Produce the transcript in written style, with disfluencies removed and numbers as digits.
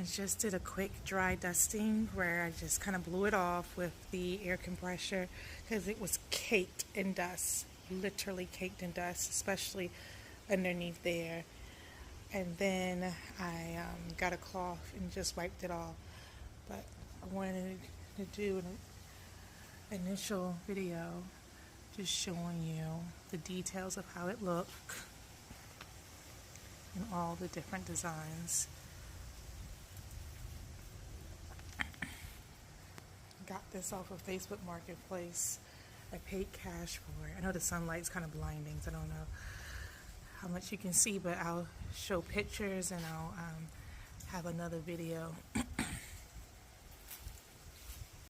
I just did a quick dry dusting where I just kind of blew it off with the air compressor because it was caked in dust, literally caked in dust, especially underneath there. And then I got a cloth and just wiped it off. But I wanted to do an initial video just showing you the details of how it looked and all the different designs. Got this off of Facebook Marketplace. I paid cash for it. I know the sunlight's kind of blinding, so I don't know how much you can see, but I'll show pictures and I'll have another video